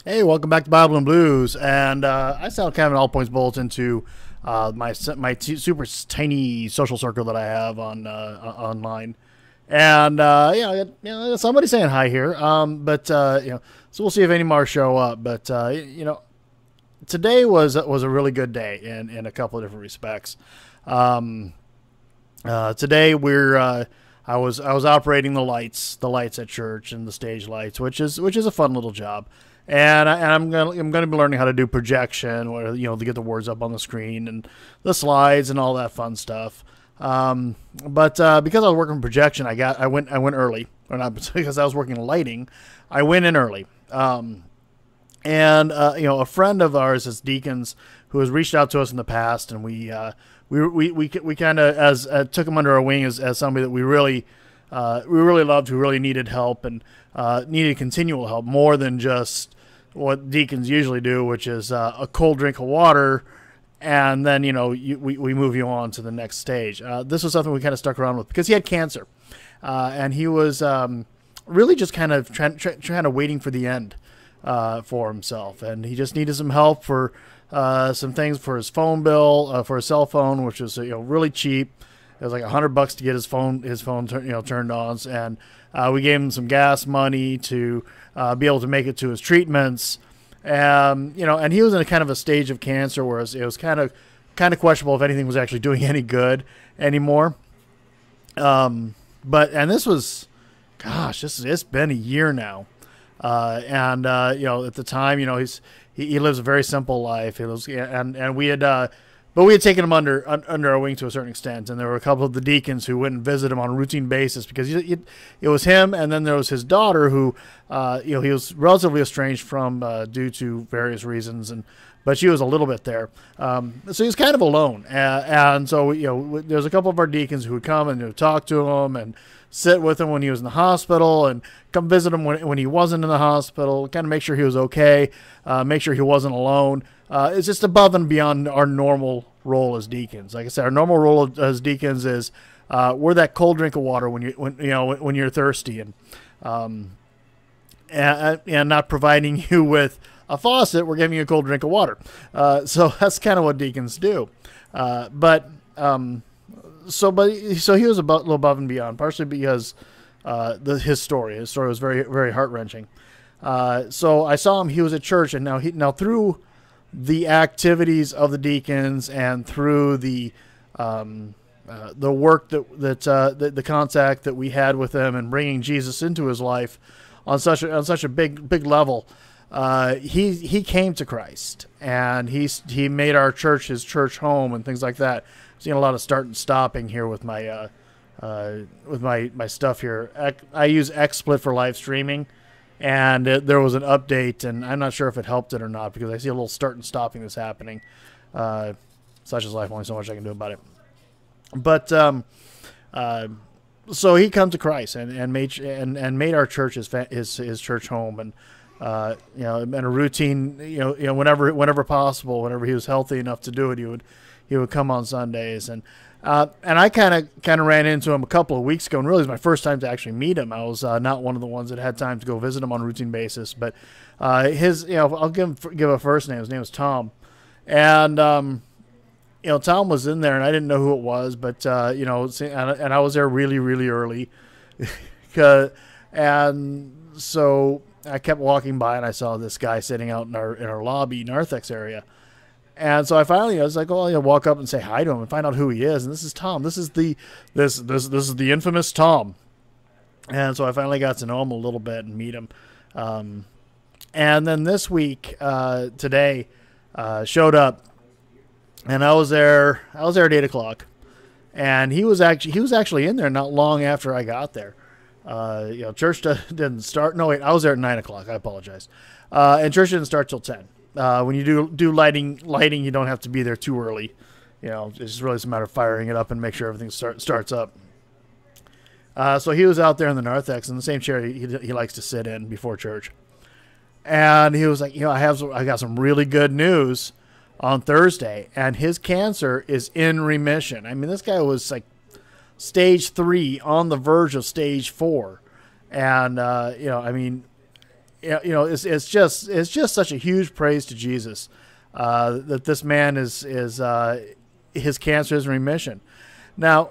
Hey, welcome back to Bible and Blues. And I sell kind of an all points bulletin to my super tiny social circle that I have on online. And somebody saying hi here. So we'll see if any more show up. But today was a really good day in a couple of different respects. Um, Today I was operating the lights at church and the stage lights, which is a fun little job. And I'm gonna be learning how to do projection, where to get the words up on the screen and the slides and all that fun stuff. But because I was working projection, I went early, or not because I was working lighting, I went in early. A friend of ours as deacons who has reached out to us in the past, and we kind of as took him under our wing as somebody that we really loved, who really needed help and needed continual help more than just what deacons usually do, which is a cold drink of water, and then we move you on to the next stage. This was something we kind of stuck around with because he had cancer, and he was really just kind of trying to waiting for the end for himself, and he just needed some help for some things for his phone bill, for his cell phone, which was really cheap. It was like $100 to get his phone turned on, and we gave him some gas money to be able to make it to his treatments. And he was in a kind of a stage of cancer where it was kind of questionable if anything was actually doing any good anymore. But this was, gosh, it's been a year now. At the time, he lives a very simple life. He lives, and we had, but we had taken him under our wing to a certain extent, and there were a couple of the deacons who went and visit him on a routine basis because it was him, and then there was his daughter who, he was relatively estranged from due to various reasons, but she was a little bit there, so he was kind of alone, and so there's a couple of our deacons who would come and talk to him and sit with him when he was in the hospital, and come visit him when he wasn't in the hospital, kind of make sure he was okay, make sure he wasn't alone. It's just above and beyond our normal role as deacons. Like I said, our normal role as deacons is we're that cold drink of water when you're thirsty, and not providing you with a faucet. We're giving you a cold drink of water. So that's kind of what deacons do. So he was a little above and beyond, partially because his story was very, very heart wrenching. So I saw him. He was at church, and now through the activities of the deacons and through the work the contact that we had with him and bringing Jesus into his life on such a big level, he came to Christ, and he made our church his church home and things like that. I've seen a lot of start and stopping here with my stuff here. I use XSplit for live streaming, and there was an update, and I'm not sure if it helped it or not, because I see a little start and stopping that's happening. Such is life, only so much I can do about it. But so he come to Christ and made our church his church home, and and a routine, whenever possible, whenever he was healthy enough to do it, he would come on Sundays, and I kind of ran into him a couple of weeks ago, and really it was my first time to actually meet him. I was not one of the ones that had time to go visit him on a routine basis, but I'll give a first name. His name was Tom, and Tom was in there, and I didn't know who it was, but and I was there really, really early, and so I kept walking by, and I saw this guy sitting out in our lobby, Narthex area. And so I was like, oh, I'll walk up and say hi to him and find out who he is. And this is Tom. This is the infamous Tom. And so I finally got to know him a little bit and meet him. And then this week, today, showed up, and I was there at 8:00, and he was actually in there not long after I got there. Church didn't start. No, wait, I was there at 9:00. I apologize. And church didn't start till 10. When you do lighting, you don't have to be there too early. It's just really just a matter of firing it up and make sure everything starts up. So he was out there in the narthex in the same chair he likes to sit in before church. And he was like, I got some really good news on Thursday, and his cancer is in remission. I mean, this guy was like stage 3 on the verge of stage 4. And, it's just such a huge praise to Jesus that this man is his cancer is in remission. Now,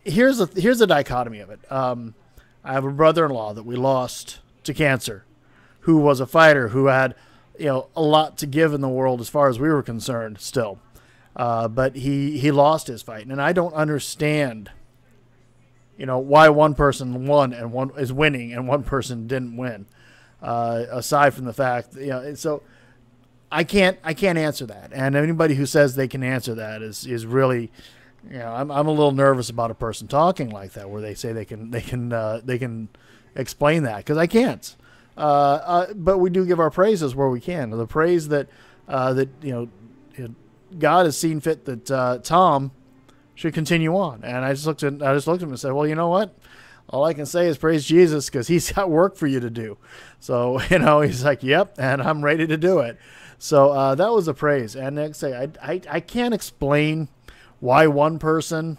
here's a dichotomy of it. I have a brother-in-law that we lost to cancer, who was a fighter, who had a lot to give in the world as far as we were concerned still. But he lost his fight, and I don't understand why one person won and one is winning and one person didn't win. Aside from the fact, so I can't answer that. And anybody who says they can answer that is really, I'm a little nervous about a person talking like that, where they say they can explain that, because I can't. But we do give our praises where we can. The praise that God has seen fit that Tom should continue on. And I just looked at him and said, well, you know what? All I can say is praise Jesus, because he's got work for you to do. So, he's like, yep, and I'm ready to do it. So that was a praise. And like I say, I can't explain why one person,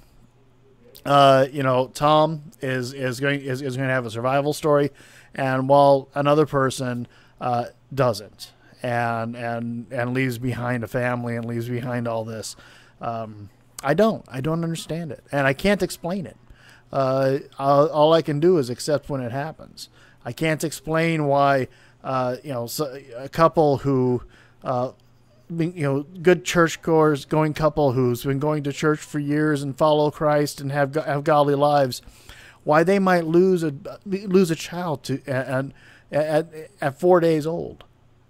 Tom is going to have a survival story, and while another person doesn't, and leaves behind a family and leaves behind all this. I don't understand it, and I can't explain it. All I can do is accept when it happens. I can't explain why, a couple who, good churchgoers going couple who's been going to church for years and follow Christ and have godly lives, why they might lose a child at 4 days old,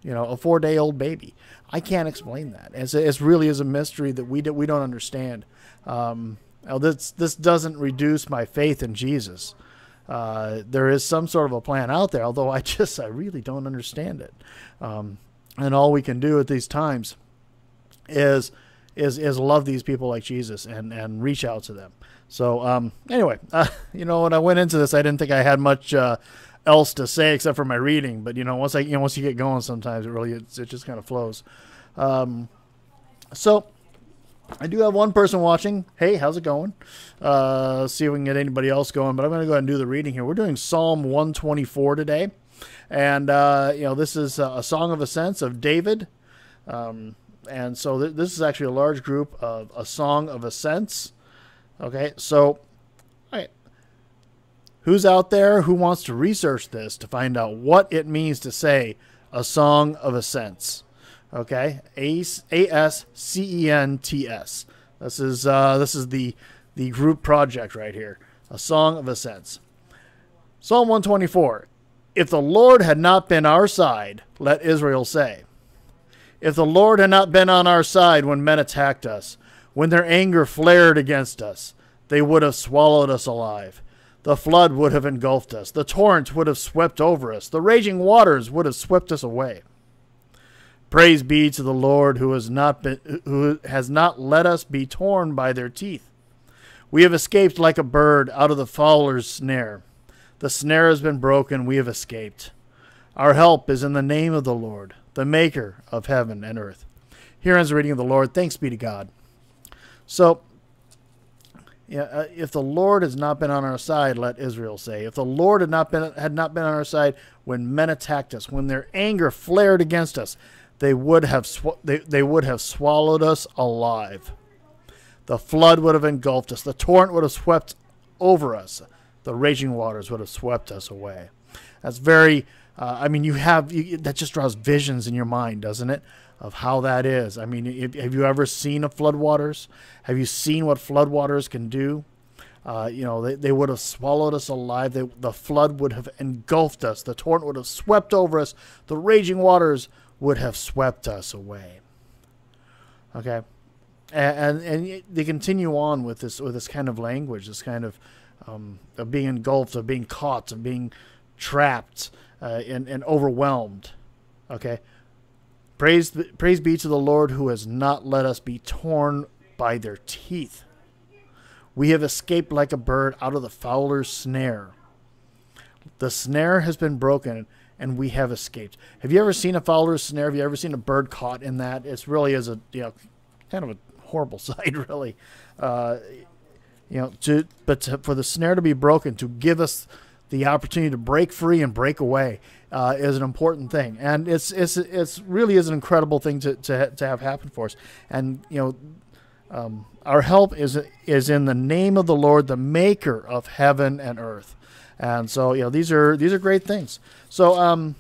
a 4-day-old baby. I can't explain that. It really is a mystery that we don't understand. This doesn't reduce my faith in Jesus. There is some sort of a plan out there, although I really don't understand it. And all we can do at these times is love these people like Jesus and reach out to them. So anyway, when I went into this, I didn't think I had much else to say except for my reading. But once you get going, sometimes it just kind of flows. So I do have one person watching. Hey, how's it going? See if we can get anybody else going. But I'm going to go ahead and do the reading here. We're doing Psalm 124 today. And, this is a Song of Ascents of David. And so this is actually a large group of a Song of Ascents. Okay, so, all right. Who's out there who wants to research this to find out what it means to say a Song of Ascents? Okay, ASCENTS. This is the group project right here. A Song of Ascents. Psalm 124. If the Lord had not been our side, let Israel say. If the Lord had not been on our side when men attacked us, when their anger flared against us, they would have swallowed us alive. The flood would have engulfed us. The torrent would have swept over us. The raging waters would have swept us away. Praise be to the Lord who has not let us be torn by their teeth. We have escaped like a bird out of the fowler's snare. The snare has been broken. We have escaped. Our help is in the name of the Lord, the maker of heaven and earth. Here ends the reading of the Lord. Thanks be to God. So, if the Lord has not been on our side, let Israel say. If the Lord had not been on our side when men attacked us, when their anger flared against us, they would have swallowed us alive. The flood would have engulfed us. The torrent would have swept over us. The raging waters would have swept us away. That's very, that just draws visions in your mind, doesn't it? Of how that is. I mean, have you ever seen a floodwaters? Have you seen what floodwaters can do? They would have swallowed us alive. The flood would have engulfed us. The torrent would have swept over us. The raging waters would have swept us away. Okay, and they continue on with this kind of language, this kind of being engulfed, of being caught, of being trapped, and overwhelmed. Okay. Praise be to the Lord who has not let us be torn by their teeth. We have escaped like a bird out of the fowler's snare. The snare has been broken, and we have escaped. Have you ever seen a fowler's snare? Have you ever seen a bird caught in that? It really is kind of a horrible sight, really. For the snare to be broken, to give us the opportunity to break free and break away is an important thing, and it's really is an incredible thing to have happen for us. And our help is in the name of the Lord, the Maker of heaven and earth. And so these are great things. So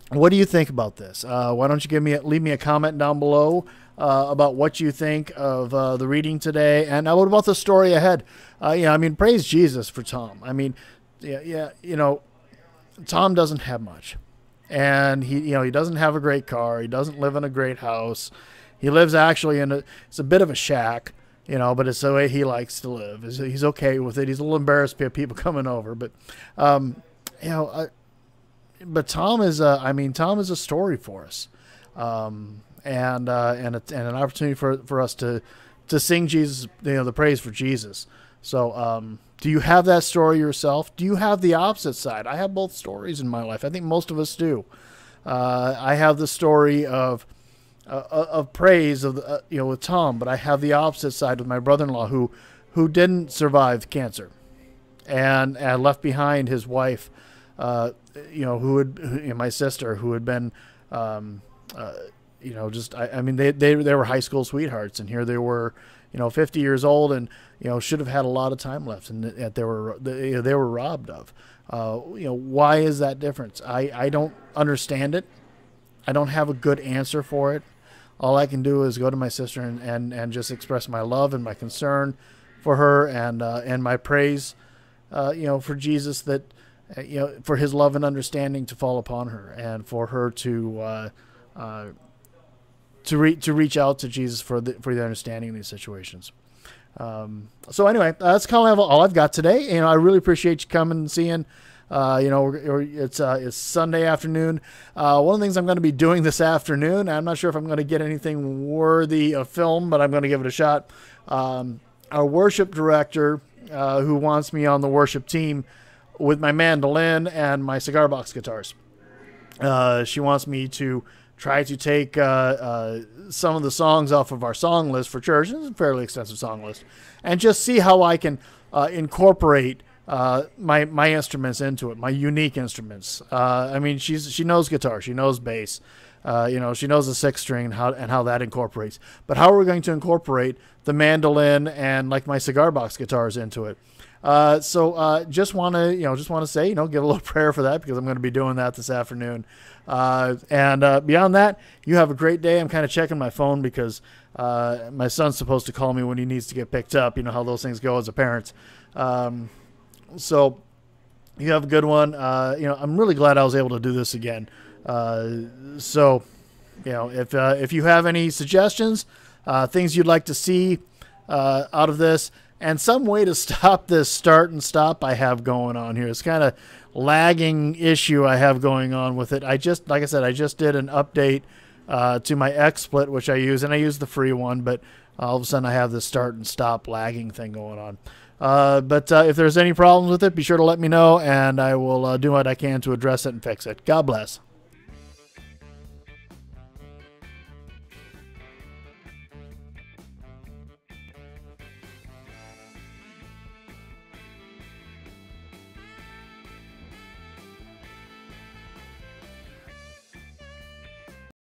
what do you think about this? Why don't you leave me a comment down below about what you think of the reading today, and what about the story ahead? Praise Jesus for Tom. Tom doesn't have much, and he doesn't have a great car. He doesn't live in a great house. He lives actually it's a bit of a shack, but it's the way he likes to live. He's okay with it. He's a little embarrassed by people coming over, but but Tom is a story for us, and an opportunity for us to sing Jesus, the praise for Jesus. So do you have that story yourself? Do you have the opposite side? I have both stories in my life. I think most of us do. I have the story of praise with Tom, but I have the opposite side with my brother-in-law who didn't survive cancer and left behind his wife, my sister, who had been they were high school sweethearts, and here they were 50 years old, and should have had a lot of time left, and that they were robbed of. Why is that difference? I don't understand it. I don't have a good answer for it. All I can do is go to my sister and just express my love and my concern for her, and my praise for Jesus, that for his love and understanding to fall upon her, and for her to reach out to Jesus for the understanding of these situations. So anyway, that's kind of all I've got today. I really appreciate you coming and seeing. It's Sunday afternoon. One of the things I'm going to be doing this afternoon, I'm not sure if I'm going to get anything worthy of film, but I'm going to give it a shot. Our worship director, who wants me on the worship team with my mandolin and my cigar box guitars. She wants me to try to take some of the songs off of our song list for church. It's a fairly extensive song list, and just see how I can incorporate my instruments into it, my unique instruments. She knows guitar, she knows bass, she knows the sixth string and how that incorporates. But how are we going to incorporate the mandolin and like my cigar box guitars into it? Just want to say, give a little prayer for that, because I'm going to be doing that this afternoon. Beyond that, you have a great day. I'm kind of checking my phone because my son's supposed to call me when he needs to get picked up. You know how those things go as a parent. So you have a good one. I'm really glad I was able to do this again. If you have any suggestions, things you'd like to see out of this, and some way to stop this start and stop I have going on here. It's kind of lagging issue I have going on with it. Like I said, I just did an update to my XSplit, which I use, and I use the free one, but all of a sudden I have this start and stop lagging thing going on. But if there's any problems with it, be sure to let me know, and I will do what I can to address it and fix it. God bless.